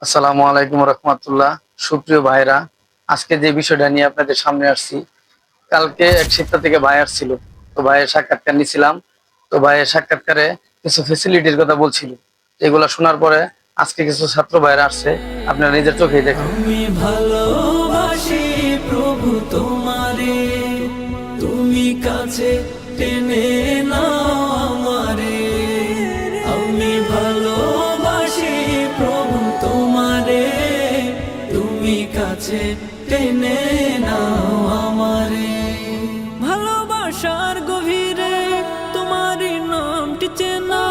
আসসালামু আলাইকুম রহমতুল্লাহ। সুপ্রিয় ভাইরা, আজকে যে বিষয়টা নিয়ে আপনাদের সামনে আসছি, কালকে এক শিক্ষা থেকে ভাই আসছিল। তো ভাইয়ের সাক্ষাৎকার নিছিলাম। তো ভাইয়ের সাক্ষাৎকারে কিছু ফেসিলিটির কথা বলছিল, এগুলা শোনার পরে আজকে কিছু ছাত্র ভাইরা আসছে, আপনারা নিজের চোখেই দেখেন। আমি ভালোবাসি প্রভু তোমারে, তুমি কাছে টেনে নাও আমারে। আমি ভালোবাসি প্রভু তোমারে, তুমি কাছে টেনে নাও আমারে। ভালোবাসার গভীরে তোমারই নামটি চেনা,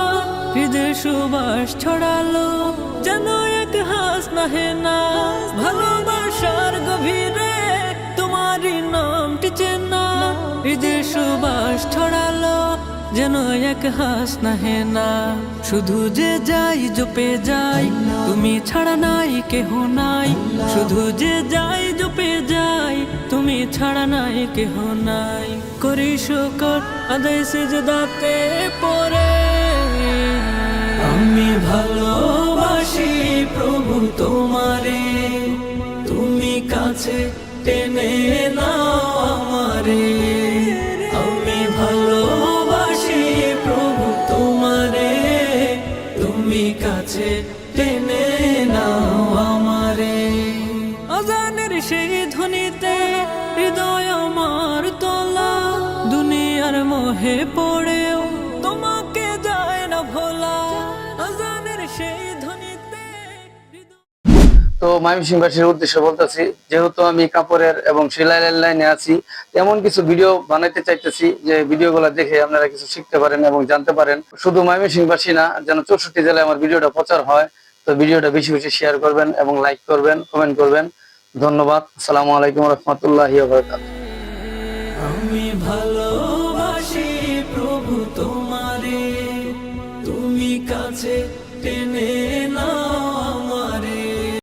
হৃদয় সুবাস ছড়ালো যেন এক হাস নাহে না। ভালোবাসার গভীরে তোমারই নামটি চেনা, হৃদয় সুবাস ছড়ালো যেন এক হাস নাহে না। শুধু যে যাই জপে যাই, তুমি ছাড়া নাই কেহ নাই। শুধু যে যাই জপে যাই, তুমি ছাড়া নাই কেহ নাই। করি শুকর আদায় সিজদাতে পড়ে, আমি ভালোবাসি প্রভু তোমারে, তুমি কাছে টেনে নাও আমারে। আমি ভালোবাসি প্রভু তোমারে, তুমি কাছে টেনে নাও আমারে। আজানের সেই ধ্বনিতে হৃদয় আমার তোলা, দুনিয়ার মোহে পড়েও তোমাকে যায় না ভোলা। আজানের সেই ধ্বনিতে তো ময়মনসিংহবাসীর উদ্দেশ্যে বলতেছি, যেহেতু আমি কাপড়ের এবং সেলাইয়ের লাইনে আছি, এমন কিছু ভিডিও বানাইতে চাইতেছি যে ভিডিওগুলো দেখে আপনারা কিছু শিখতে পারেন এবং জানতে পারেন। শুধু ময়মনসিংহবাসী না, যেন 64 জেলায় আমার ভিডিওটা প্রচার হয়। তো ভিডিওটা বেশি বেশি শেয়ার করবেন এবং লাইক করবেন, কমেন্ট করবেন। ধন্যবাদ। আসসালামু আলাইকুম রহমতুল্লাহি ওয়া বারাকাতুহু। আমি ভালোবাসি প্রভু তোমারে, তুমি কাছে টেনে নাও